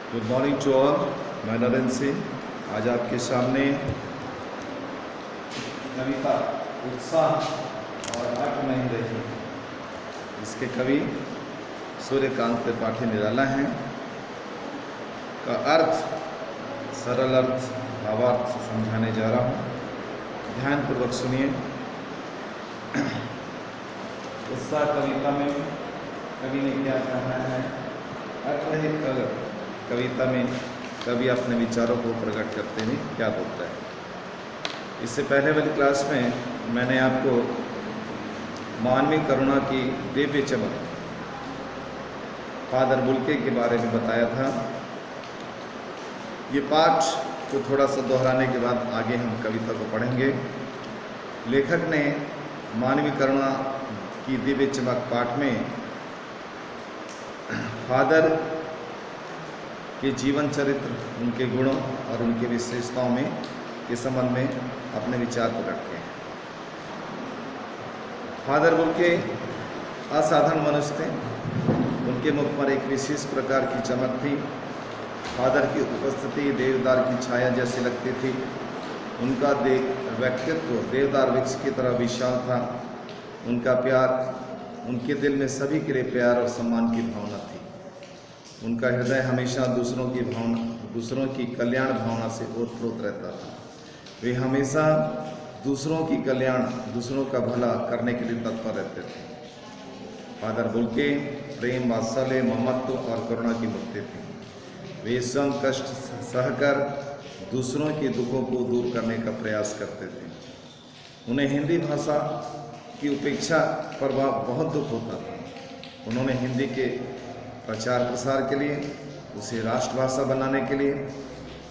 Good morning to all. मैं नरेंद्र सिंह आज आपके सामने कविता उत्साह और अट महेंद्र जी, इसके कवि सूर्यकांत त्रिपाठी निराला हैं, का अर्थ सरल अर्थ भावार्थ से समझाने जा रहा हूँ। ध्यानपूर्वक सुनिए। उत्साह कविता में कवि ने क्या कहा है? अर्थरहित कविता में कवि अपने विचारों को प्रकट करते हैं क्या बोलता है। इससे पहले वाली क्लास में मैंने आपको मानवीय करुणा की दिव्य चमक फादर बुल्के के बारे में बताया था। ये पाठ को थोड़ा सा दोहराने के बाद आगे हम कविता को पढ़ेंगे। लेखक ने मानवीय करुणा की दिव्य चमक पाठ में फादर के जीवन चरित्र, उनके गुणों और उनके विशेषताओं में के संबंध में अपने विचार प्रकट किए। फादर बुल्के असाधारण मनुष्य थे। उनके मुख पर एक विशेष प्रकार की चमक थी। फादर की उपस्थिति देवदार की छाया जैसी लगती थी। उनका व्यक्तित्व देवदार वृक्ष की तरह विशाल था। उनका प्यार, उनके दिल में सभी के लिए प्यार और सम्मान की भावना थी। उनका हृदय हमेशा दूसरों की कल्याण भावना से ओतप्रोत रहता था। वे हमेशा दूसरों की कल्याण, दूसरों का भला करने के लिए तत्पर रहते थे। फादर बुल्के प्रेम, वात्सल्य, ममत्व और करुणा की मूर्ति थी। वे स्वयं कष्ट सहकर दूसरों के दुखों को दूर करने का प्रयास करते थे। उन्हें हिंदी भाषा की उपेक्षा पर बहुत दुख होता था। उन्होंने हिंदी के प्रचार प्रसार के लिए, उसे राष्ट्रभाषा बनाने के लिए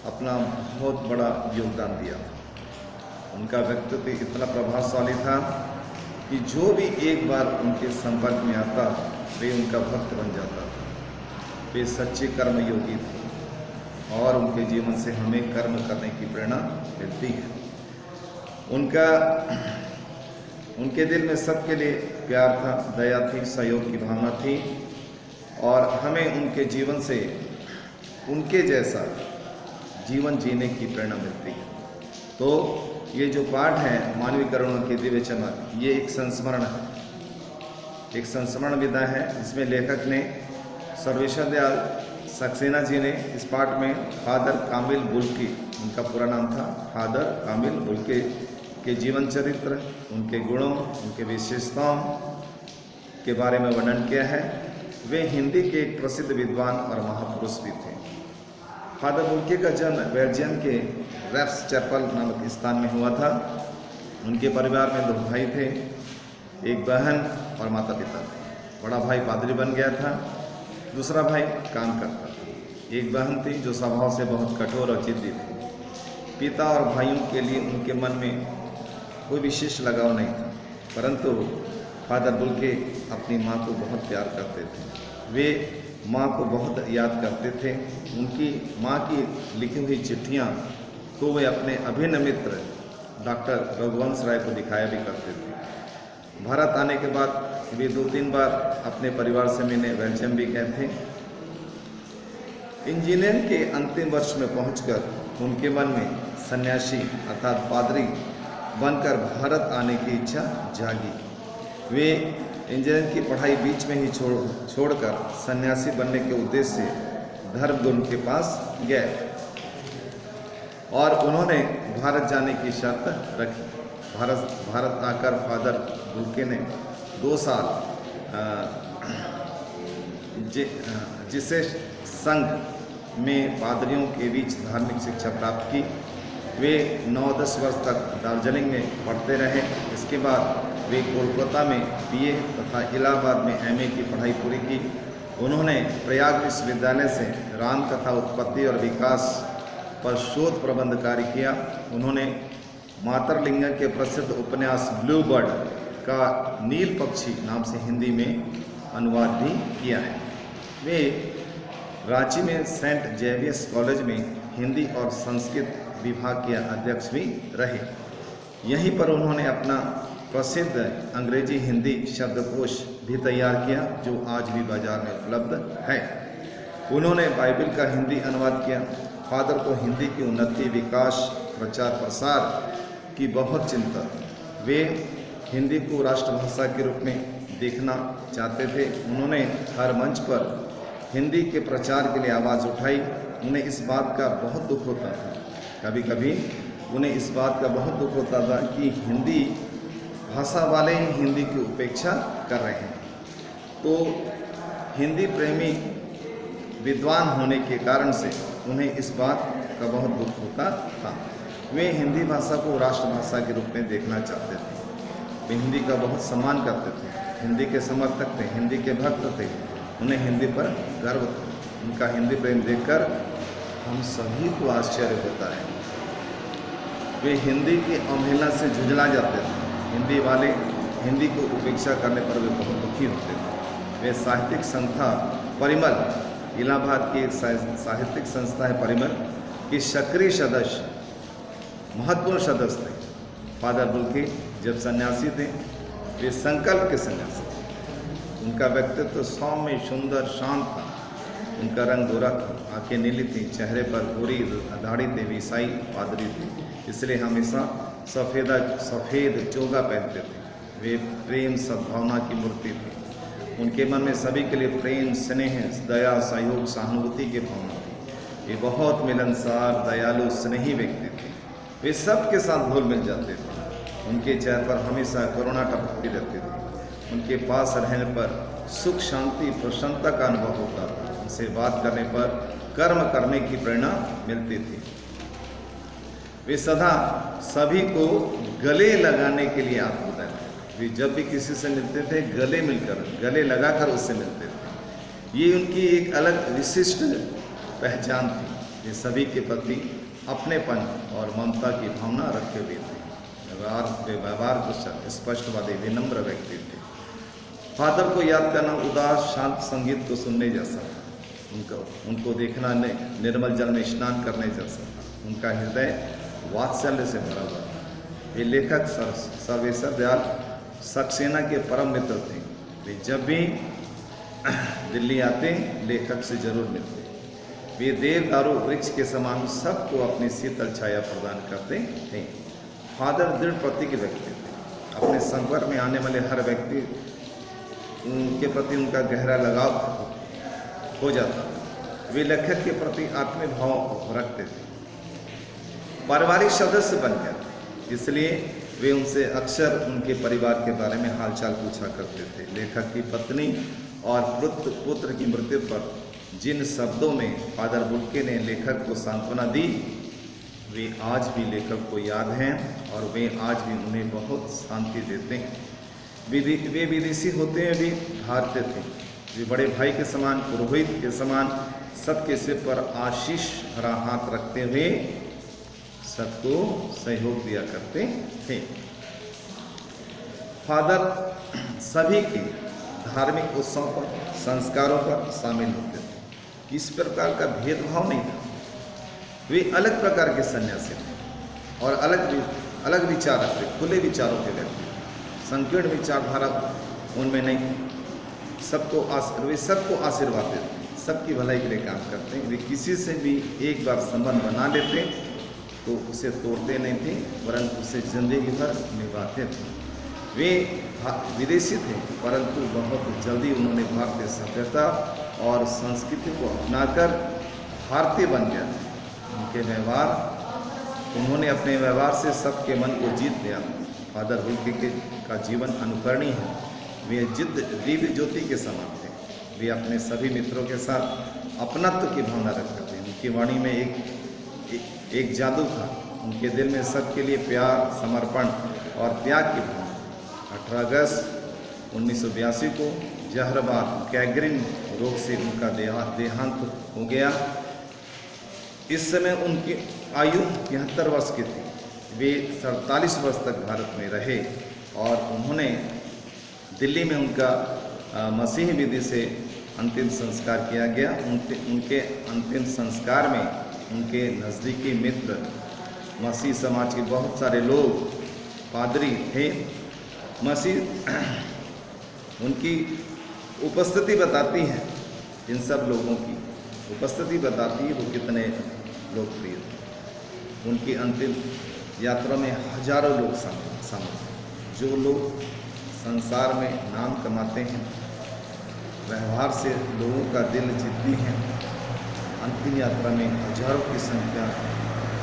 अपना बहुत बड़ा योगदान दिया। उनका व्यक्तित्व इतना प्रभावशाली था कि जो भी एक बार उनके संपर्क में आता वे उनका भक्त बन जाता था। वे सच्चे कर्मयोगी थे और उनके जीवन से हमें कर्म करने की प्रेरणा मिलती है। उनके दिल में सबके लिए प्यार था, दया थी, सहयोग की भावना थी और हमें उनके जीवन से उनके जैसा जीवन जीने की प्रेरणा मिलती है। तो ये जो पाठ है मानवीय करुणा की दिव्य चमक, ये एक संस्मरण है, एक संस्मरण विधा है। जिसमें लेखक ने सर्वेश्वर दयाल सक्सेना जी ने इस पाठ में फादर कामिल बुल्के, उनका पूरा नाम था फादर कामिल बुल्के, के जीवन चरित्र, उनके गुणों, उनके विशेषताओं के बारे में वर्णन किया है। वे हिंदी के एक प्रसिद्ध विद्वान और महापुरुष भी थे। फादर बुल्के का जन्म बेल्जियम के रेफ्स चैपल नामक स्थान में हुआ था। उनके परिवार में 2 भाई थे, एक बहन और माता पिता थे। बड़ा भाई पादरी बन गया था, दूसरा भाई काम करता था। एक बहन थी जो स्वभाव से बहुत कठोर और जिद्दी थी। पिता और भाइयों के लिए उनके मन में कोई विशेष लगाव नहीं था, परंतु फादर बुल्के अपनी माँ को बहुत प्यार करते थे। वे माँ को बहुत याद करते थे। उनकी माँ की लिखी हुई चिट्ठियाँ को वे अपने अभिन्न मित्र डॉक्टर रघुवंश राय को दिखाया भी करते थे। भारत आने के बाद वे 2-3 बार अपने परिवार से मिलने बेल्जियम भी गए थे। इंजीनियरिंग के अंतिम वर्ष में पहुंचकर उनके मन में सन्यासी अर्थात पादरी बनकर भारत आने की इच्छा जागी। वे इंजीनियरिंग की पढ़ाई बीच में ही छोड़कर सन्यासी बनने के उद्देश्य से धर्मगुरु के पास गए और उन्होंने भारत जाने की शर्त रखी। भारत आकर फादर बुल्के ने 2 साल जिसे संघ में पादरियों के बीच धार्मिक शिक्षा प्राप्त की। वे 9-10 वर्ष तक दार्जिलिंग में पढ़ते रहे। इसके बाद वे कोलकाता में BA तथा इलाहाबाद में MA की पढ़ाई पूरी की। उन्होंने प्रयाग विश्वविद्यालय से राम कथा उत्पत्ति और विकास पर शोध प्रबंध कार्य किया। उन्होंने मातरलिंगम के प्रसिद्ध उपन्यास ब्लू बर्ड का नील पक्षी नाम से हिंदी में अनुवाद भी किया है। वे रांची में सेंट जेवियर्स कॉलेज में हिंदी और संस्कृत विभाग के अध्यक्ष भी रहे। यहीं पर उन्होंने अपना प्रसिद्ध अंग्रेजी हिंदी शब्दकोश भी तैयार किया जो आज भी बाजार में उपलब्ध है। उन्होंने बाइबल का हिंदी अनुवाद किया। फादर को हिंदी की उन्नति, विकास, प्रचार प्रसार की बहुत चिंता थी। वे हिंदी को राष्ट्रभाषा के रूप में देखना चाहते थे। उन्होंने हर मंच पर हिंदी के प्रचार के लिए आवाज़ उठाई। उन्हें इस बात का बहुत दुख होता था, कभी कभी उन्हें इस बात का बहुत दुख होता था कि हिंदी भाषा वाले ही हिंदी की उपेक्षा कर रहे हैं। तो हिंदी प्रेमी विद्वान होने के कारण से उन्हें इस बात का बहुत दुख होता था। वे हिंदी भाषा को राष्ट्रभाषा के रूप में देखना चाहते थे। वे हिंदी का बहुत सम्मान करते थे, हिंदी के समर्थक थे, हिंदी के भक्त थे। उन्हें हिंदी पर गर्व था। उनका हिंदी प्रेम देखकर हम सभी को आश्चर्य होता है। वे हिंदी की अवहेलना से झुंझला जाते थे। हिंदी वाले हिंदी को उपेक्षा करने पर वे बहुत दुखी होते थे। वे साहित्यिक संस्था परिमल, इलाहाबाद की एक साहित्यिक संस्था है परिमल की सक्रिय सदस्य, महत्वपूर्ण सदस्य थे। फादर बुल्के जब सन्यासी थे, वे संकल्प के सन्यासी थे। उनका व्यक्तित्व सौम्य, सुंदर, शांत था। उनका रंग गोरा था, आंखें नीली थी, चेहरे पर गोरी दाढ़ी थे। वे ईसाई पादरी थे, इसलिए हमेशा सफ़ेद चोगा पहनते थे। वे प्रेम, सद्भावना की मूर्ति थी। उनके मन में सभी के लिए प्रेम, स्नेह, दया, सहयोग, सहानुभूति की भावना थी। वे बहुत मिलनसार, दयालु, स्नेही व्यक्ति थे। वे सबके साथ घुल मिल जाते थे। उनके चेहरे पर हमेशा करुणा टपकती रहती थी। उनके पास रहने पर सुख, शांति, प्रसन्नता का अनुभव होता था। उनसे बात करने पर कर्म करने की प्रेरणा मिलती थी। वे सदा सभी को गले लगाने के लिए आतुर रहते थे। वे जब भी किसी से मिलते थे, गले लगाकर उससे मिलते थे। ये उनकी एक अलग विशिष्ट पहचान थी। वे सभी के प्रति अपनेपन और ममता की भावना रखे हुए थे। व्यवहार को स्पष्टवादी, विनम्र व्यक्ति थे। फादर को याद करना उदास, शांत संगीत को सुनने जैसा था। उनको देखना निर्मल जल में स्नान करने जैसा था। उनका हृदय वात्सल्य से भरा हुआ था। ये लेखक सर्वेश्वर दयाल सक्सेना के परम मित्र थे। वे जब भी दिल्ली आते, लेखक से जरूर मिलते। वे देवदारू वृक्ष के समान सबको अपनी शीतल छाया प्रदान करते थे। फादर दृढ़ प्रति के व्यक्ति थे। अपने संपर्क में आने वाले हर व्यक्ति के प्रति उनका गहरा लगाव हो जाता। वे लेखक के प्रति आत्मीय भाव रखते थे। पारिवारिक सदस्य बन गए, इसलिए वे उनसे अक्सर उनके परिवार के बारे में हालचाल पूछा करते थे। लेखक की पत्नी और पुत्र की मृत्यु पर जिन शब्दों में फादर बुल्के ने लेखक को सांत्वना दी, वे आज भी लेखक को याद हैं और वे आज भी उन्हें बहुत शांति देते हैं। वे विदेशी होते हुए भी भारतीय थे। वे बड़े भाई के समान, पुरोहित के समान सबके सिर पर आशीष भरा हाथ रखते हुए सबको सहयोग दिया करते थे। फादर सभी के धार्मिक उत्सव पर, संस्कारों पर शामिल होते थे। इस प्रकार का भेदभाव नहीं था। वे अलग प्रकार के सन्यासी थे और अलग विचार रखते, खुले विचारों के व्यक्ति। संकीर्ण विचारधारा उनमें नहीं थी। वे सबको आशीर्वाद देते, सबकी भलाई के लिए काम करते। वे किसी से भी एक बार संबंध बना लेते तो उसे तोड़ते नहीं थे, परंतु उसे जिंदगी भर निभाते थे। वे विदेशी थे, परंतु बहुत जल्दी उन्होंने भारतीय सभ्यता और संस्कृति को अपनाकर भारतीय बन गया। उन्होंने अपने व्यवहार से सबके मन को जीत लिया। फादर बुल्के का जीवन अनुकरणीय है। वे दिव्य ज्योति के समान थे। वे अपने सभी मित्रों के साथ अपनत्व की भावना रखते थे। उनकी वाणी में एक जादू था। उनके दिल में सबके लिए प्यार, समर्पण और त्याग की भावना। 18 अगस्त 1982 को जहरबाद कैगरिन रोग से उनका देहांत हो गया। इस समय उनकी आयु 73 वर्ष की थी। वे 47 वर्ष तक भारत में रहे और उन्होंने दिल्ली में उनका मसीही विधि से अंतिम संस्कार किया गया। उनके अंतिम संस्कार में उनके नज़दीकी मित्र, मसीह समाज के बहुत सारे लोग, पादरी थे। मसीह उनकी उपस्थिति बताती है इन सब लोगों की। उपस्थिति बताती है वो कितने लोकप्रिय थे। उनकी अंतिम यात्रा में हजारों लोग शामिल थे। जो लोग संसार में नाम कमाते हैं, व्यवहार से लोगों का दिल जीतते हैं, अंतिम यात्रा में हजारों की संख्या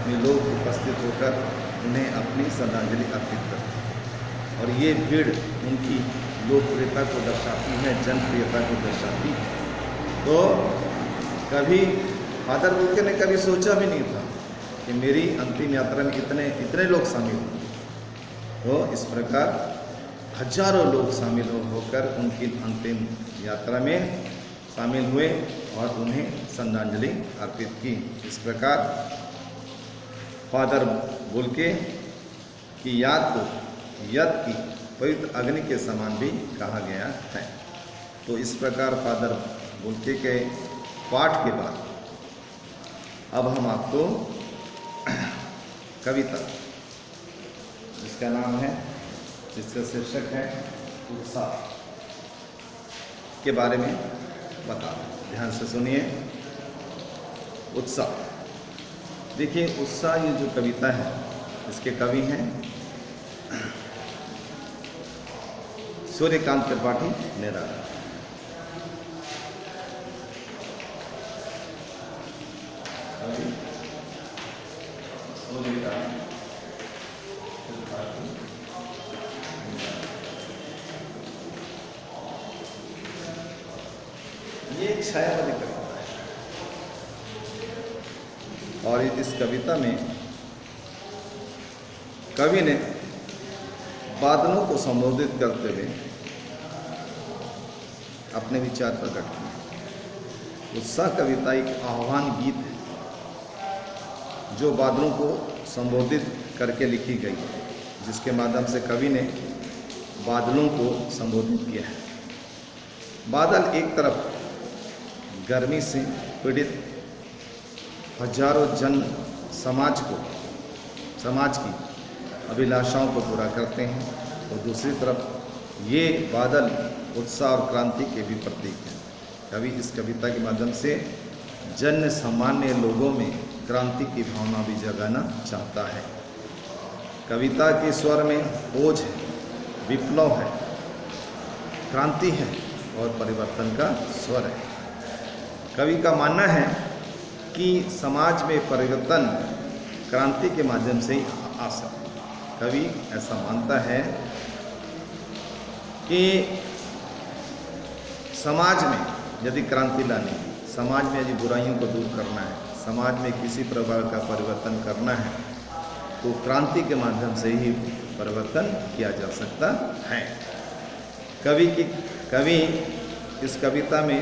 में लोग उपस्थित होकर उन्हें अपनी श्रद्धांजलि अर्पित करते हैं। और ये भीड़ उनकी लोकप्रियता को दर्शाती है, जनप्रियता को दर्शाती है। तो कभी फादर बुल्के ने कभी सोचा भी नहीं था कि मेरी अंतिम यात्रा में इतने लोग शामिल होंगे। तो इस प्रकार हजारों लोग शामिल होकर उनकी अंतिम यात्रा में शामिल हुए और उन्हें श्रद्धांजलि अर्पित की। इस प्रकार फादर बुल्के की याद को यद की पवित्र अग्नि के समान भी कहा गया है। तो इस प्रकार फादर बुल्के के पाठ के बाद अब हम आपको कविता, जिसका नाम है, जिसका शीर्षक है उत्साह, के बारे में बता दें। ध्यान से सुनिए। उत्साह, देखिए उत्साह ये जो कविता है इसके कवि हैं सूर्यकांत त्रिपाठी नेराला। ये एक छायावादी कविता है और इस कविता में कवि ने बादलों को संबोधित करते हुए अपने विचार प्रकट किए। उत्साह कविता एक आह्वान गीत है जो बादलों को संबोधित करके लिखी गई है, जिसके माध्यम से कवि ने बादलों को संबोधित किया है। बादल एक तरफ गर्मी से पीड़ित हजारों जन समाज की अभिलाषाओं को पूरा करते हैं, और दूसरी तरफ ये बादल उत्साह और क्रांति के भी प्रतीक हैं। कवि इस कविता के माध्यम से जन सामान्य लोगों में क्रांति की भावना भी जगाना चाहता है। कविता के स्वर में ओज है, विप्लव है, क्रांति है और परिवर्तन का स्वर है। कवि का मानना है कि समाज में परिवर्तन क्रांति के माध्यम से ही आ सकता है। कवि ऐसा मानता है कि समाज में यदि क्रांति लानी है, समाज में यदि बुराइयों को दूर करना है, समाज में किसी प्रकार का परिवर्तन करना है, तो क्रांति के माध्यम से ही परिवर्तन किया जा सकता है। कवि इस कविता में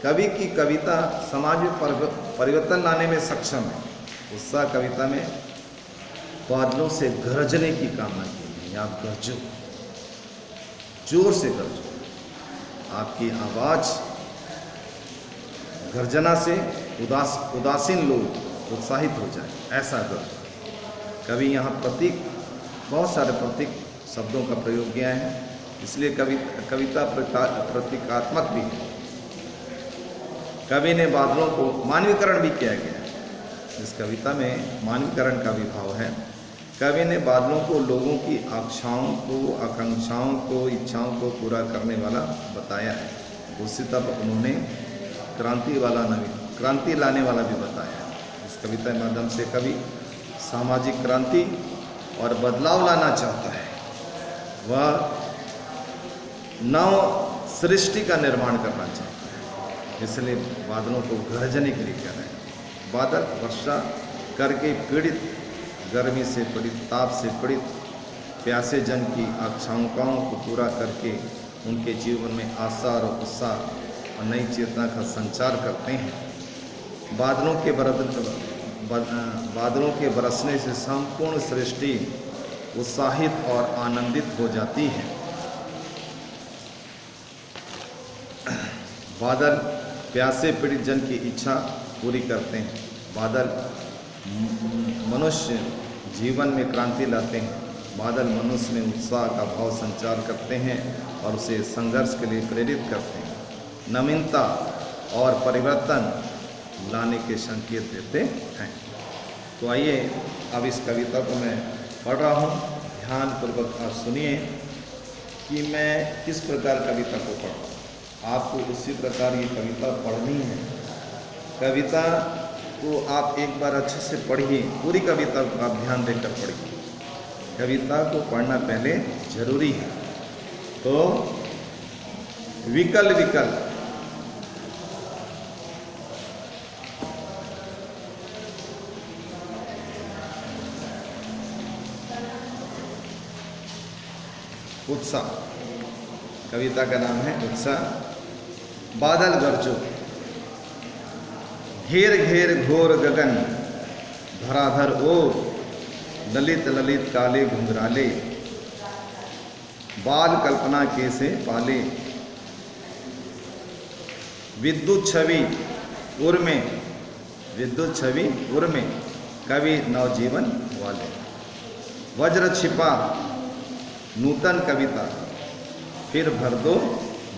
कवि की कविता समाज में परिवर्तन लाने में सक्षम है। उत्साह कविता में बादलों से गरजने की कामना की है। आप गरजो, जोर से गरजो, आपकी आवाज गर्जना से उदासीन लोग उत्साहित हो जाए, ऐसा गरजो। कवि यहाँ बहुत सारे प्रतीक शब्दों का प्रयोग किया है, इसलिए कविता प्रतीकात्मक भी है। कवि ने बादलों को मानवीकरण भी किया गया है। इस कविता में मानवीकरण का भी भाव है। कवि ने बादलों को लोगों की आकांक्षाओं को, इच्छाओं को पूरा करने वाला बताया है। दूसरी तरफ उन्होंने क्रांति लाने वाला भी बताया है। इस कविता के माध्यम से कवि सामाजिक क्रांति और बदलाव लाना चाहता है। वह नव सृष्टि का निर्माण करना चाहता है, इसलिए बादलों को गरजने के लिए कह रहे हैं। बादल वर्षा करके पीड़ित, गर्मी से पीड़ित, ताप से पीड़ित प्यासे जन की आकांक्षाओं को पूरा करके उनके जीवन में आशा और उत्साह और नई चेतना का संचार करते हैं। बादलों के बरसने से संपूर्ण सृष्टि उत्साहित और आनंदित हो जाती है। बादल प्यासे पीड़ित जन की इच्छा पूरी करते हैं। बादल मनुष्य जीवन में क्रांति लाते हैं। बादल मनुष्य में उत्साह का भाव संचार करते हैं और उसे संघर्ष के लिए प्रेरित करते हैं। नवीनता और परिवर्तन लाने के संकेत देते हैं। तो आइए अब इस कविता को मैं पढ़ रहा हूँ, ध्यानपूर्वक आप सुनिए कि मैं किस प्रकार कविता को पढ़ रहा हूँ। आपको उसी प्रकार ये कविता पढ़नी है। कविता को आप एक बार अच्छे से पढ़िए, पूरी कविता को आप ध्यान देकर पढ़िए। कविता को पढ़ना पहले जरूरी है। तो विकल विकल, उत्साह, कविता का नाम है उत्साह। बादल गरजो, घेर घेर घोर गगन, धराधर ओर, ललित ललित काले घुंघराले, बाल कल्पना के से पाले, विद्युत छवि उर में, विद्युत छवि उर में, कवि नवजीवन वाले, वज्र छिपा नूतन कविता, फिर भर दो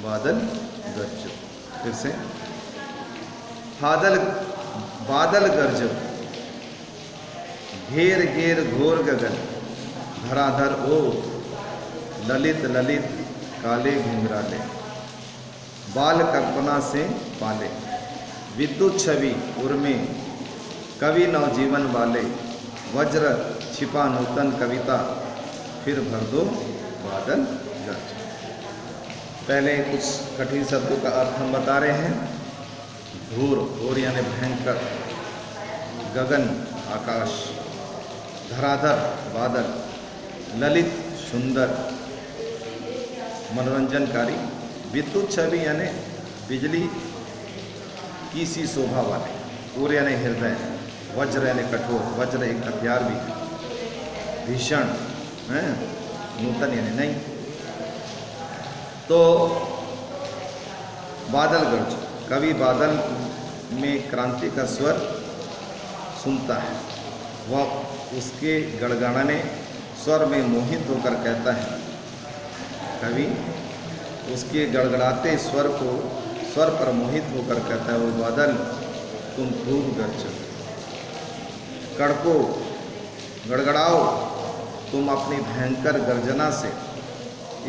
बादल गरजो। फिर से बादल गरजो, घेर घेर घोर गगन, धराधर ओ, ललित ललित काले घुंघराले, बाल कल्पना से पाले, विद्युत छवि उर में, कवि नवजीवन वाले, वज्र छिपा नूतन कविता, फिर भर दो बादल गरज। पहले कुछ कठिन शब्दों का अर्थ हम बता रहे हैं। घोर, घोर यानी भयंकर, गगन आकाश, धराधर बादल, ललित सुंदर मनोरंजनकारी, विद्युत छवि यानी बिजली की सी शोभा वाले, उर यानी हृदय, वज्र यानी कठोर, वज्र एक हथियार भी है, भीषण है, नूतन यानी नहीं। तो बादल गरज, कवि बादल में क्रांति का स्वर सुनता है, वह उसके गड़गड़ाने स्वर में मोहित होकर कहता है, कवि उसके गड़गड़ाते स्वर पर मोहित होकर कहता है, वो बादल तुम खूब गरजो, कड़को गड़गड़ाओ तुम अपनी भयंकर गर्जना से,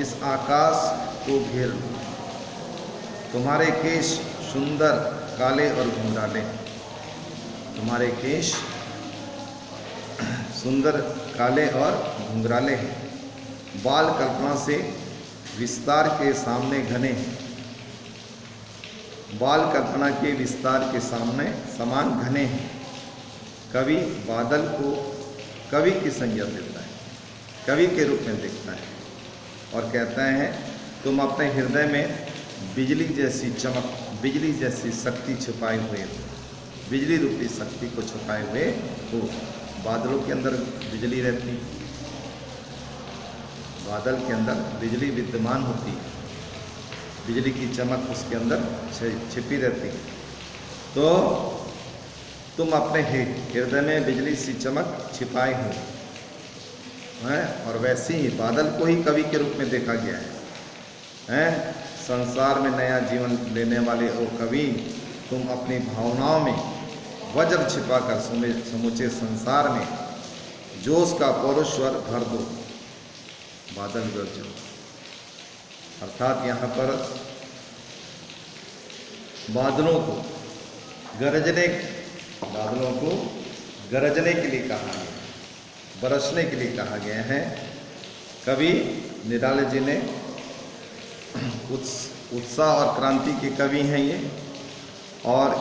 इस आकाश को घेर लो, तुम्हारे केश सुंदर काले और घुंघराले, तुम्हारे केश सुंदर काले और घुंघराले हैं, बाल कल्पना से विस्तार के सामने घने हैं, बाल कल्पना के विस्तार के सामने समान घने हैं। कवि बादल को कवि की संज्ञा देता है, कवि के रूप में देखता है और कहता है, तुम अपने हृदय में बिजली जैसी चमक, बिजली जैसी शक्ति छुपाए हुए हो, बिजली रूपी शक्ति को छुपाए हुए हो। बादलों के अंदर बिजली रहती है, बादल के अंदर बिजली विद्यमान होती है, बिजली की चमक उसके अंदर छिपी रहती है। तो तुम अपने हृदय में बिजली सी चमक छिपाए हो, हैं, और वैसे ही बादल को ही कवि के रूप में देखा गया है। संसार में नया जीवन लेने वाले ओ कवि, तुम अपनी भावनाओं में वज्र छिपाकर समूचे संसार में जोश का पौरुष स्वर भर दो, बादल गरजो। अर्थात यहाँ पर बादलों को गरजने के लिए कहा गया, बरसने के लिए कहा गया है। कवि निराले जी ने उत्साह और क्रांति के कवि हैं ये, और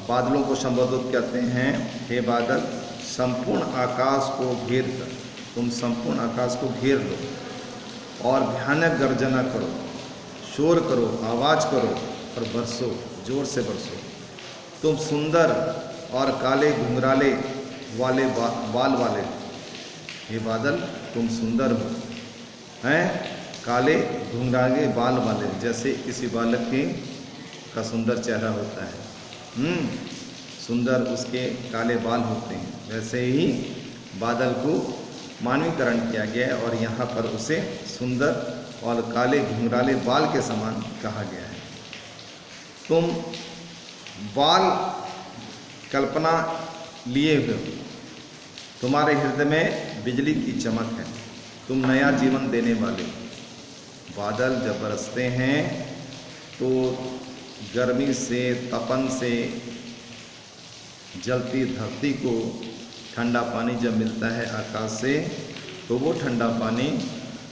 बादलों को संबोधित करते हैं, हे बादल संपूर्ण आकाश को घेर कर, तुम संपूर्ण आकाश को घेर लो और भयानक गर्जना करो, शोर करो, आवाज़ करो और बरसो, जोर से बरसो। तुम सुंदर और काले घुंघराले वाले बाल वाले, हे बादल तुम सुंदर हो, हैं, काले घुंघराले बाल वाले, जैसे किसी बालक के का सुंदर चेहरा होता है, सुंदर उसके काले बाल होते हैं, वैसे ही बादल को मानवीकरण किया गया है और यहाँ पर उसे सुंदर और काले घुंघराले बाल के समान कहा गया है। तुम बाल कल्पना लिए हुए हो, तुम्हारे हृदय में बिजली की चमक है, तुम नया जीवन देने वाले हो। बादल जब बरसते हैं तो गर्मी से, तपन से जलती धरती को ठंडा पानी जब मिलता है आकाश से, तो वो ठंडा पानी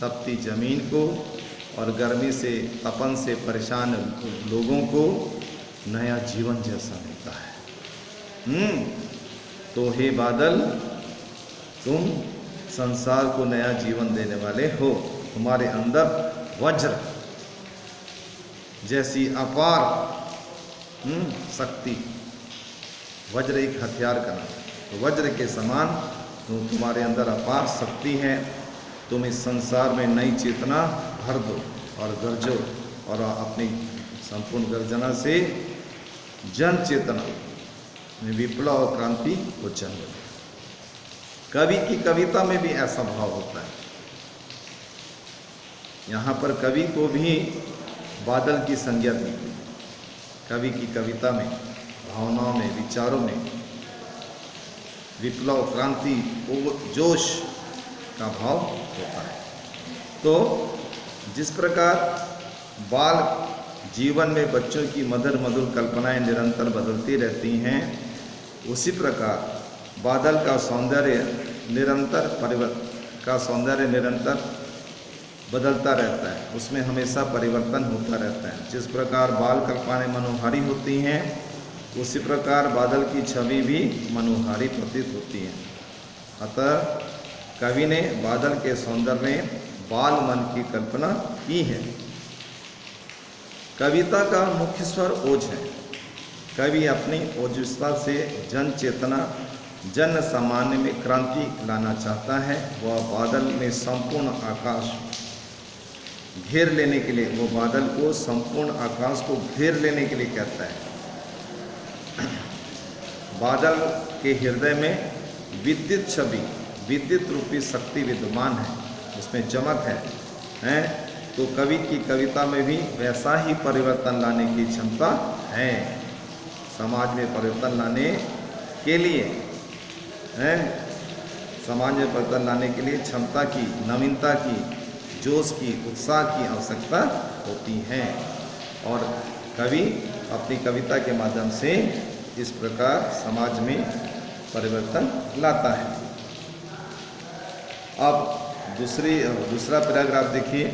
तपती ज़मीन को और गर्मी से, तपन से परेशान लोगों को नया जीवन जैसा मिलता है। तो हे बादल, तुम संसार को नया जीवन देने वाले हो। तुम्हारे अंदर वज्र जैसी अपार शक्ति, वज्र एक हथियार का नाम, तो वज्र के समान तुम्हारे अंदर अपार शक्ति है। तुम इस संसार में नई चेतना भर दो और गरजो, और अपनी संपूर्ण गर्जना से जन चेतना में विप्लव और क्रांति को जन्म दो। कवि की कविता में भी ऐसा भाव होता है। यहाँ पर कवि को भी बादल की संज्ञा दी गई। कवि की कविता में, भावनाओं में, विचारों में विप्लव, क्रांति, जोश का भाव होता है। तो जिस प्रकार बाल जीवन में बच्चों की मधुर मधुर कल्पनाएं निरंतर बदलती रहती हैं, उसी प्रकार बादल का सौंदर्य निरंतर बदलता रहता है, उसमें हमेशा परिवर्तन होता रहता है। जिस प्रकार बाल कल्पनाएं मनोहारी होती हैं, उसी प्रकार बादल की छवि भी मनोहारी प्रतीत होती है। अतः कवि ने बादल के सौंदर्य में बाल मन की कल्पना की है। कविता का मुख्य स्वर ओज है। कवि अपनी ओजस्ता से जन चेतना, जन सामान्य में क्रांति लाना चाहता है। वह बादल में संपूर्ण आकाश घेर लेने के लिए, वो बादल को संपूर्ण आकाश को घेर लेने के लिए कहता है। बादल के हृदय में विद्युत छवि, विद्युत रूपी शक्ति विद्यमान है, उसमें चमक है। तो कवि की कविता में भी वैसा ही परिवर्तन लाने की क्षमता है। समाज में परिवर्तन लाने के लिए समाज में परिवर्तन लाने के लिए क्षमता की, नवीनता की, जोश की, उत्साह की आवश्यकता होती है। और कवि अपनी कविता के माध्यम से इस प्रकार समाज में परिवर्तन लाता है। अब दूसरा पैराग्राफ देखिए।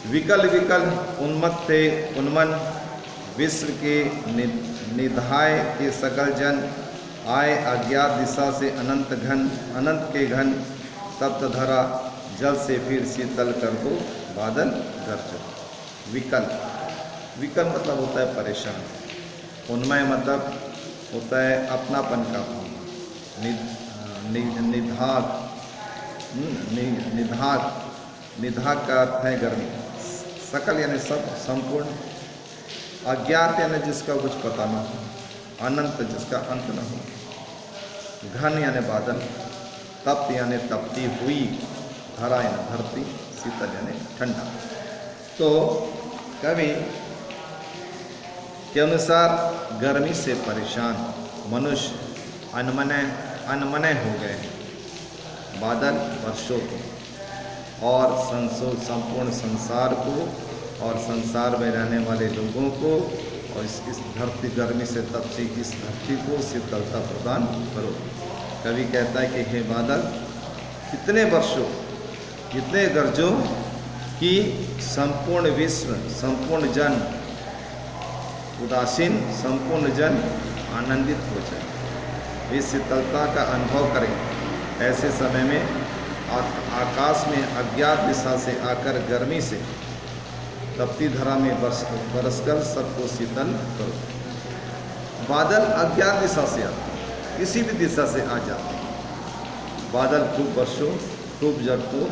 विकल विकल उन्मत्ते उन्मन, विश्व के निधाय के सकल जन, आए अज्ञात दिशा से अनंत घन, अनंत के घन तप्त धरा, जल से फिर शीतल कर दो बादल गरजो। विकल, विकल मतलब होता है परेशान। उन्मय मतलब होता है अपनापन का भाव। निधाक का अर्थ है गर्मी। सकल यानी सब, संपूर्ण। अज्ञात यानी जिसका कुछ पता न हो। अनंत जिसका अंत न हो। घन यानी बादल। तप्त यानी तपती हुई। धरा यानी धरती। शीतल यानी ठंडा। तो कवि के अनुसार गर्मी से परेशान मनुष्य अनमने हो गए। बादल वर्षों को और संपूर्ण संसार को और संसार में रहने वाले लोगों को और इस धरती, गर्मी से तपती इस धरती को शीतलता प्रदान करो। कवि कहता है कि हे बादल, कितने वर्षों, कितने गरजों कि संपूर्ण विश्व, संपूर्ण जन उदासीन, संपूर्ण जन आनंदित हो जाए, इस शीतलता का अनुभव करें। ऐसे समय में आकाश में अज्ञात दिशा से आकर गर्मी से तपती धरा में बरसकर सबको शीतल करो। बादल अज्ञात दिशा से आते हैं, किसी भी दिशा से आ जाते हैं। बादल खूब बरसो, खूब झड़को,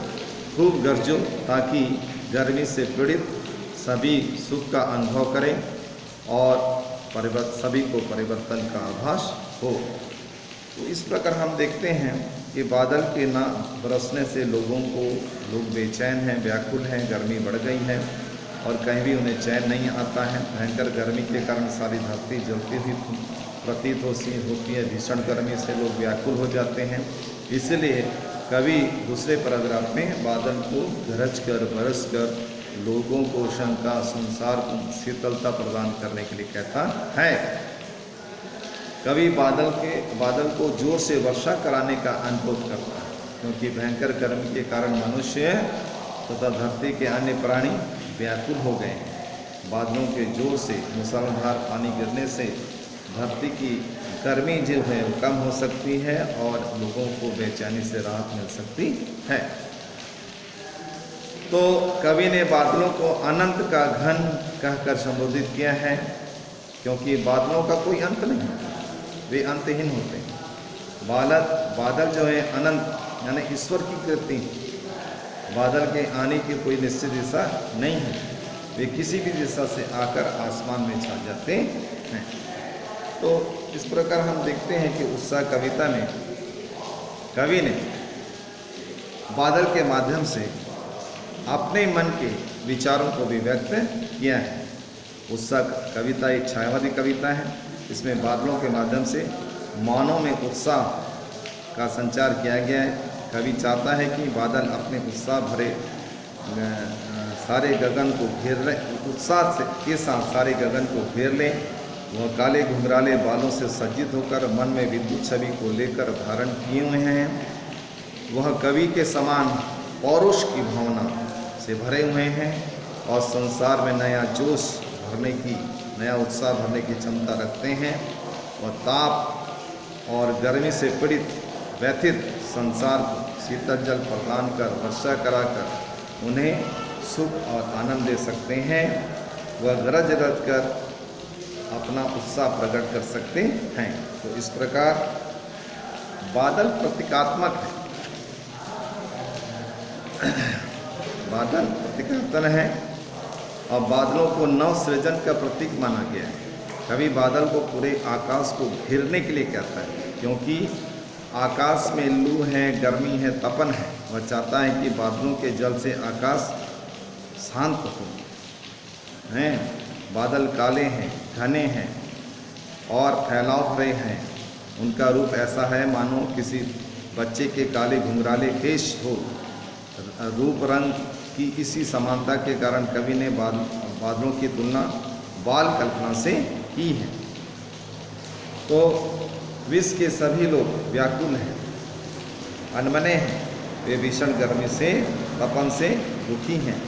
खूब गरजो, ताकि गर्मी से पीड़ित सभी सुख का अनुभव करें और सभी को परिवर्तन का आभास हो। तो इस प्रकार हम देखते हैं कि बादल के ना बरसने से लोग बेचैन हैं, व्याकुल हैं, गर्मी बढ़ गई है। और कहीं भी उन्हें चैन नहीं आता है। भयंकर गर्मी के कारण सारी धरती जलती हुई प्रतीत होती है। भीषण गर्मी से लोग व्याकुल हो जाते हैं। इसलिए कवि दूसरे पैराग्राफ में बादल को गरज कर बरस कर लोगों को शंका संसार को शीतलता प्रदान करने के लिए कहता है। कवि बादल को जोर से वर्षा कराने का अनुरोध करता है, क्योंकि भयंकर गर्मी के कारण मनुष्य तथा धरती के अन्य प्राणी व्याकुल हो गए हैं। बादलों के जोर से मूसलाधार पानी गिरने से धरती की गर्मी जो है वो कम हो सकती है और लोगों को बेचैनी से राहत मिल सकती है। तो कवि ने बादलों को अनंत का घन कहकर संबोधित किया है, क्योंकि बादलों का कोई अंत नहीं, वे अंतहीन होते हैं। बादल जो है अनंत यानी ईश्वर की कृति। बादल के आने की कोई निश्चित दिशा नहीं है, वे किसी भी दिशा से आकर आसमान में छा जाते हैं। तो इस प्रकार हम देखते हैं कि उत्साह कविता में कवि ने बादल के माध्यम से अपने मन के विचारों को भी व्यक्त किया है। उत्साह कविता एक छायावादी कविता है। इसमें बादलों के माध्यम से मानव में उत्साह का संचार किया गया है। कवि चाहता है कि बादल अपने उत्साह भरे सारे गगन को घेर ले, उत्साह से के साथ सारे गगन को घेर लें। वह काले घुंघराले बालों से सज्जित होकर मन में विद्युत छवि को लेकर धारण किए हुए हैं। वह कवि के समान पौरुष की भावना से भरे हुए हैं और संसार में नया जोश भरने की, नया उत्साह भरने की क्षमता रखते हैं। वह ताप और गर्मी से पीड़ित व्यथित संसार को शीतल जल प्रदान कर वर्षा कराकर उन्हें सुख और आनंद दे सकते हैं। वह गरज गरज कर अपना उत्साह प्रकट कर सकते हैं। तो इस प्रकार बादल प्रतीकात्मक है, बादल प्रतीकात्मक है और बादलों को नव सृजन का प्रतीक माना गया है। कभी बादल को पूरे आकाश को घेरने के लिए कहता है, क्योंकि आकाश में लू है, गर्मी है, तपन है। वह चाहता है कि बादलों के जल से आकाश शांत हो। हैं बादल काले हैं, घने हैं और फैलाव भरे हैं। उनका रूप ऐसा है मानो किसी बच्चे के काले घुंघराले केश हो। रूप रंग की इसी समानता के कारण कवि ने बादलों की तुलना बाल कल्पना से की है। तो विश्व के सभी लोग व्याकुल हैं, अनमने हैं, वे भीषण गर्मी से, तपन से दुखी हैं।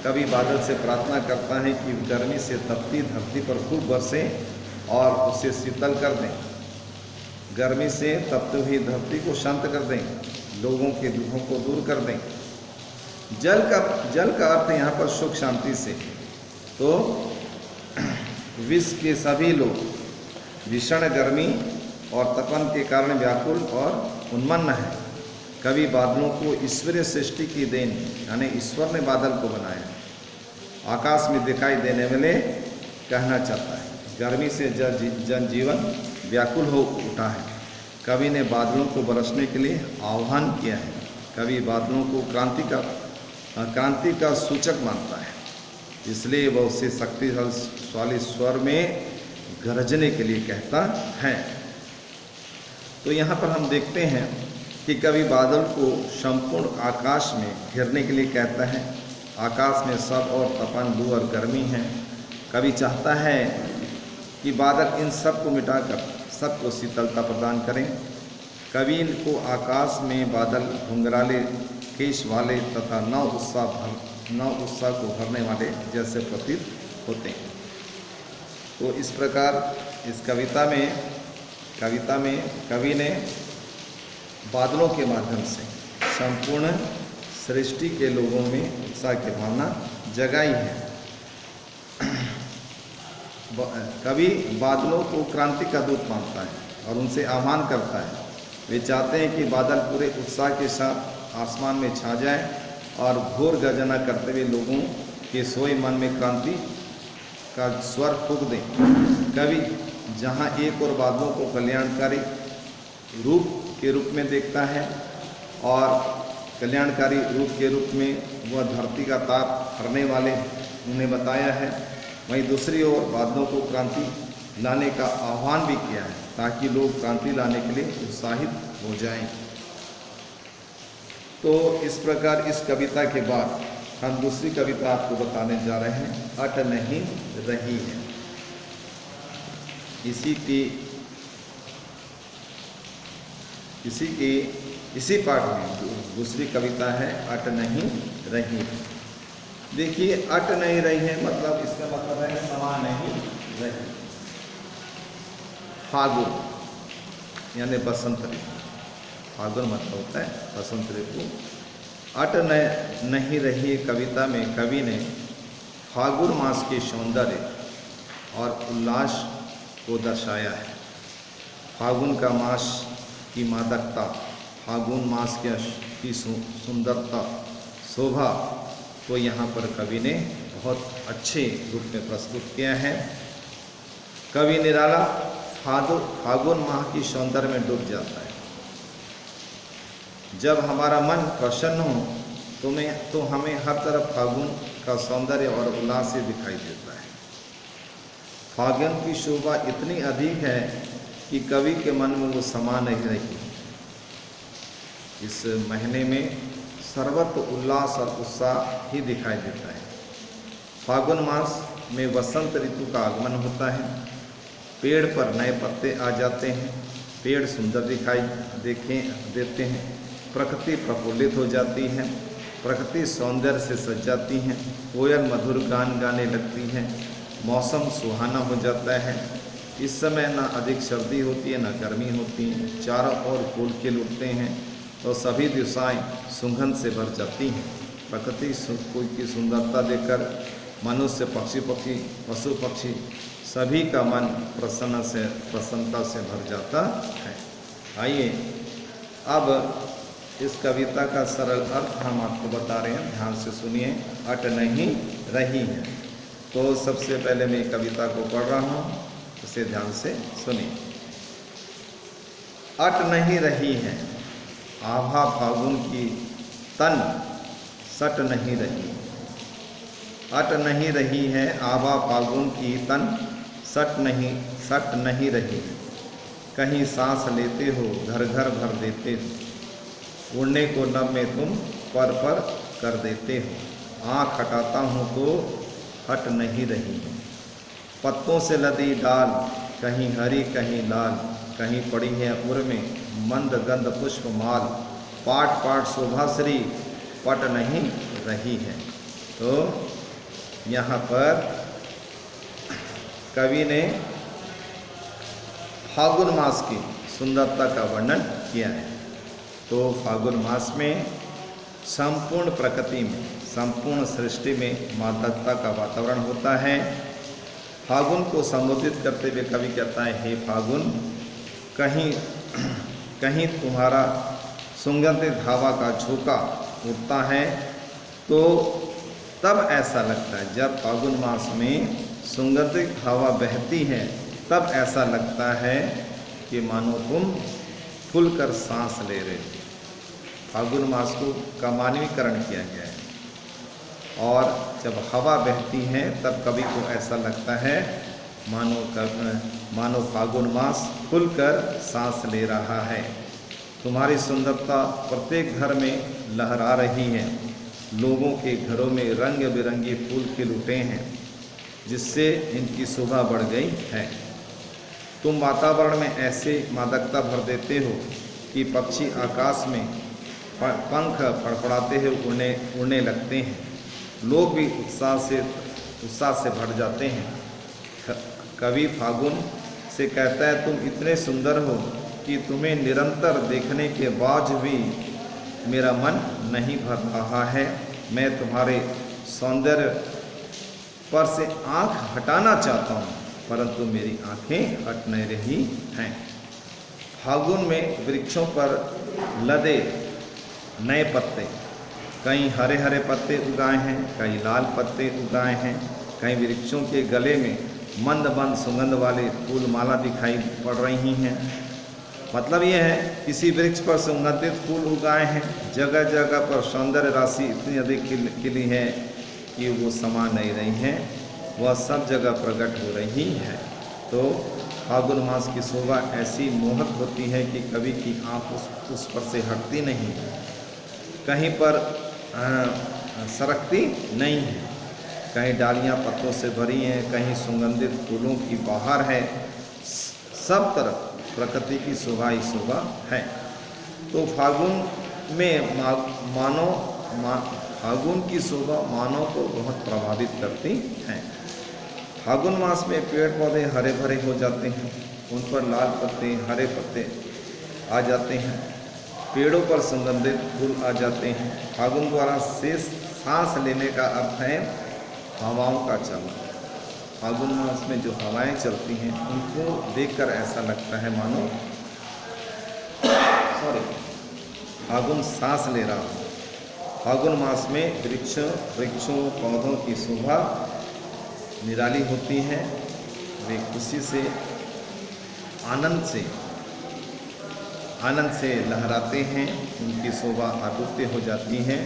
कवि बादल से प्रार्थना करता है कि गर्मी से तपती धरती पर खूब बरसे और उसे शीतल कर दें। गर्मी से तपती हुई धरती को शांत कर दें, लोगों के दुखों को दूर कर दें। जल का अर्थ यहाँ पर सुख शांति से। तो विश्व के सभी लोग भीषण गर्मी और तपन के कारण व्याकुल और उन्मन्न है। कवि बादलों को ईश्वरीय सृष्टि की देन, यानी ईश्वर ने बादल को बनाया, आकाश में दिखाई देने वाले कहना चाहता है। गर्मी से जनजीवन व्याकुल हो उठा है। कवि ने बादलों को बरसने के लिए आह्वान किया है। कवि बादलों को क्रांति का सूचक मानता है, इसलिए वह उसे शक्तिशाली स्वर में गरजने के लिए कहता है। तो यहाँ पर हम देखते हैं कि कवि बादल को संपूर्ण आकाश में घेरने के लिए कहता है। आकाश में सब और तपन, लू और गर्मी है। कवि चाहता है कि बादल इन सब को मिटाकर सबको शीतलता प्रदान करें। कवि को आकाश में बादल घुंघराले केश वाले तथा नव उत्साह को भरने वाले जैसे प्रतीत होते हैं। तो इस प्रकार इस कविता में कवि ने बादलों के माध्यम से संपूर्ण सृष्टि के लोगों में उत्साह की भावना जगाई है। कवि बादलों को क्रांति का दूत मानता है और उनसे आह्वान करता है। वे चाहते हैं कि बादल पूरे उत्साह के साथ आसमान में छा जाए और घोर गर्जना करते हुए लोगों के सोए मन में क्रांति का स्वर फूंक दें। कवि जहाँ एक और बादलों को कल्याणकारी रूप में देखता है और कल्याणकारी रूप के रूप में वह धरती का ताप हरने वाले उन्हें बताया है, वहीं दूसरी ओर बादलों को क्रांति लाने का आह्वान भी किया है ताकि लोग क्रांति लाने के लिए उत्साहित हो जाएं। तो इस प्रकार इस कविता के बाद हम दूसरी कविता आपको बताने जा रहे हैं, अट नहीं रही है। इसी पाठ में दूसरी कविता है, अट नहीं रही है। देखिए, अट नहीं रही है मतलब इसका मतलब है समा नहीं रही। फागुन यानी बसंत ऋतु, फागुन मतलब होता है बसंत ऋतु। अट नहीं रही कविता में कवि ने फागुन मास के सौंदर्य और उल्लास को दर्शाया है। फागुन का मास की मादकता, फागुन मास की सुंदरता, शोभा को यहाँ पर कवि ने बहुत अच्छे रूप में प्रस्तुत किया है। कवि निराला फागुन माह की सौंदर्य में डूब जाता है। जब हमारा मन प्रसन्न हो तो हमें हर तरफ फागुन का सौंदर्य और उल्लास से दिखाई देता है। फागुन की शोभा इतनी अधिक है कि कवि के मन में वो समा नहीं रही। इस महीने में सर्वत्र उल्लास और उत्साह ही दिखाई देता है। फागुन मास में वसंत ऋतु का आगमन होता है। पेड़ पर नए पत्ते आ जाते हैं, पेड़ सुंदर दिखाई देते हैं, प्रकृति प्रफुल्लित हो जाती है, प्रकृति सौंदर्य से सज जाती है, कोयल मधुर गान गाने लगती है, मौसम सुहाना हो जाता है। इस समय ना अधिक सर्दी होती है ना गर्मी होती है, चारों ओर फूल खिल उठते हैं तो सभी दिशाएं सुगंध से भर जाती हैं। प्रकृति की सुंदरता देखकर मनुष्य, पशु पक्षी सभी का मन प्रसन्नता से भर जाता है। आइए अब इस कविता का सरल अर्थ हम आपको बता रहे हैं, ध्यान से सुनिए। अट नहीं रही है, तो सबसे पहले मैं कविता को पढ़ रहा हूँ, उसे ध्यान से सुनिए। अट नहीं रही है आभा फागुन की तन सट नहीं रही। अट नहीं रही है आभा फागुन की तन सट नहीं रही। कहीं सांस लेते हो घर घर भर देते हो, उड़ने को लब में तुम पर कर देते हो। आँख हटाता हूँ तो हट नहीं रही। पत्तों से लदी डाल कहीं हरी कहीं लाल, कहीं पड़ी है उर में मंद गंध पुष्प माल। पाट पाट शोभाश्री पट नहीं रही है। तो यहाँ पर कवि ने फागुन मास की सुंदरता का वर्णन किया है। तो फागुन मास में संपूर्ण प्रकृति में, संपूर्ण सृष्टि में मादकता का वातावरण होता है। फागुन को संबोधित करते हुए कवि कहता है, हे फागुन, कहीं तुम्हारा सुगंधित हवा का झोंका उठता है तो तब ऐसा लगता है, जब फागुन मास में सुगंधित हवा बहती है तब ऐसा लगता है कि मानो तुम खुलकर सांस ले रहे हो। फागुन मास का मानवीकरण किया गया है, और जब हवा बहती है तब कवि को ऐसा लगता है मानो फागुन मास खुलकर सांस ले रहा है। तुम्हारी सुंदरता प्रत्येक घर में लहरा रही है। लोगों के घरों में रंग बिरंगे फूल खिल उठे हैं, जिससे इनकी शोभा बढ़ गई है। तुम वातावरण में ऐसे मादकता भर देते हो कि पक्षी आकाश में पंख फड़फड़ाते हुए उड़ने लगते हैं। लोग भी उत्साह से भर जाते हैं। कवि फागुन से कहता है, तुम इतने सुंदर हो कि तुम्हें निरंतर देखने के बाद भी मेरा मन नहीं भर रहा है। मैं तुम्हारे सौंदर्य पर से आँख हटाना चाहता हूँ, परंतु मेरी आँखें हट नहीं रही हैं। फागुन में वृक्षों पर लदे नए पत्ते, कहीं हरे हरे पत्ते उगाए हैं, कहीं लाल पत्ते उगाए हैं, कहीं वृक्षों के गले में मंद मंद सुगंध वाले फूल माला दिखाई पड़ रही हैं। मतलब ये है, किसी वृक्ष पर सुगंधित फूल उगाए हैं, जगह जगह पर सौंदर्य राशि इतनी अधिक खिली है कि वो समा नहीं रही हैं, वह सब जगह प्रकट हो रही है। तो फागुन मास की शोभा ऐसी मोहक होती है कि कवि की आँख उस पर से हटती नहीं, कहीं पर सरकती नहीं है। कहीं डालियाँ पत्तों से भरी हैं, कहीं सुगंधित फूलों की बहार है, सब तरफ प्रकृति की शोभा ही शोभा है। तो फागुन में फागुन की शोभा मानव को बहुत प्रभावित करती है। फागुन मास में पेड़ पौधे हरे भरे हो जाते हैं, उन पर लाल पत्ते हरे पत्ते आ जाते हैं, पेड़ों पर सुगंधित फूल आ जाते हैं। फागुन द्वारा शेष सांस लेने का अर्थ है हवाओं का चलना। फागुन मास में जो हवाएं चलती हैं उनको देखकर ऐसा लगता है मानो फागुन सांस ले रहा हूँ। फागुन मास में वृक्षों पौधों की शोभा निराली होती है। वे खुशी से आनंद से लहराते हैं, उनकी शोभा अद्वितीय हो जाती है,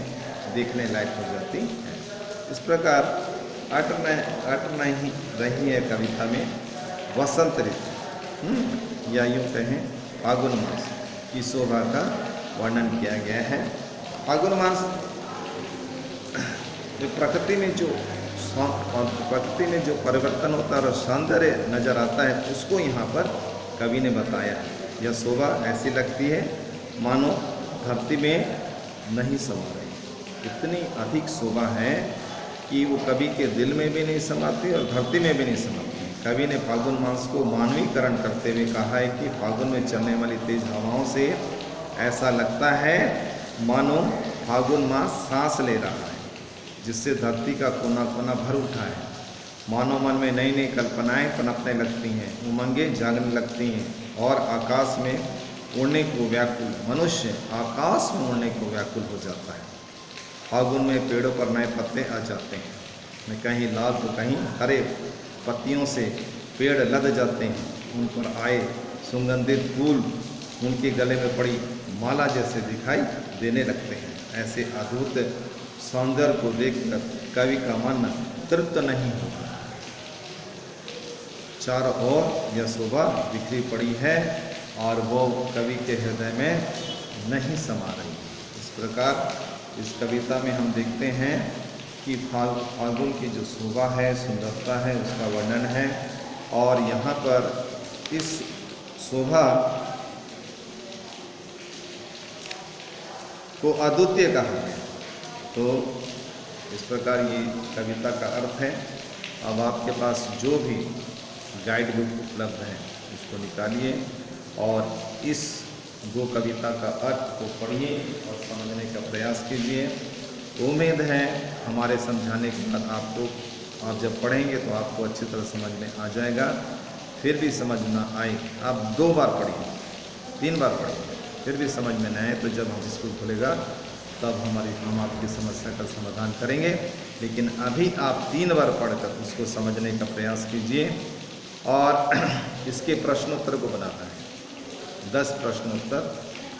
देखने लायक हो जाती है। इस प्रकार अट नहीं रही है कविता में वसंत ऋतु या यूँ कहें फागुन मास की शोभा का वर्णन किया गया है। फागुन मास प्रकृति में जो परिवर्तन होता है और सौंदर्य नजर आता है, उसको यहाँ पर कवि ने बताया। यह शोभा ऐसी लगती है मानो धरती में नहीं समा रही। इतनी अधिक शोभा है कि वो कवि के दिल में भी नहीं समाती और धरती में भी नहीं समाती। कवि ने फागुन मास को मानवीकरण करते हुए कहा है कि फागुन में चलने वाली तेज हवाओं से ऐसा लगता है मानो फागुन मास सांस ले रहा है, जिससे धरती का कोना कोना भर उठा है। मानव मन में नई नई कल्पनाएं पनपने लगती हैं, उमंगें जागने लगती हैं और आकाश में उड़ने को व्याकुल हो जाता है। फागुन में पेड़ों पर नए पत्ते आ जाते हैं, कहीं लाल तो कहीं हरे पत्तियों से पेड़ लद जाते हैं। उन पर आए सुगंधित फूल उनके गले में पड़ी माला जैसे दिखाई देने लगते हैं। ऐसे अद्भुत सौंदर्य को देखकर कवि का मन तृप्त नहीं होता। चारों ओर यह शोभा बिखरी पड़ी है और वो कवि के हृदय में नहीं समा रही। इस प्रकार इस कविता में हम देखते हैं कि फागुन की जो शोभा है, सुंदरता है, उसका वर्णन है। और यहाँ पर इस शोभा को अद्वितीय कहा है। तो इस प्रकार ये कविता का अर्थ है। अब आपके पास जो भी गाइड बुक उपलब्ध है उसको निकालिए और इस दो कविता का अर्थ को पढ़िए और समझने का प्रयास कीजिए। उम्मीद है हमारे समझाने के बाद आप जब पढ़ेंगे तो आपको अच्छी तरह समझ में आ जाएगा। फिर भी समझ ना आए आप 2 बार पढ़िए, 3 बार पढ़िए, फिर भी समझ में न आए तो जब हम स्कूल खुलेगा तब हम आपकी समस्या का समाधान करेंगे। लेकिन अभी आप 3 बार पढ़कर उसको समझने का प्रयास कीजिए और इसके प्रश्नोत्तर को बनाना है। 10 प्रश्नोत्तर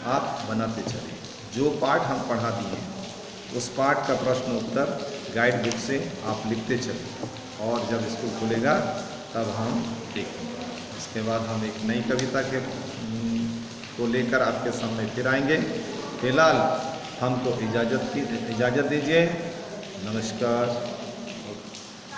आप बनाते चलिए। जो पाठ हम पढ़ा दिए उस पाठ का प्रश्नोत्तर गाइड बुक से आप लिखते चलिए और जब स्कूल खुलेगा तब हम देखेंगे। इसके बाद हम एक नई कविता को लेकर आपके सामने फिर आएंगे। फिलहाल हमको इजाज़त दीजिए। नमस्कार।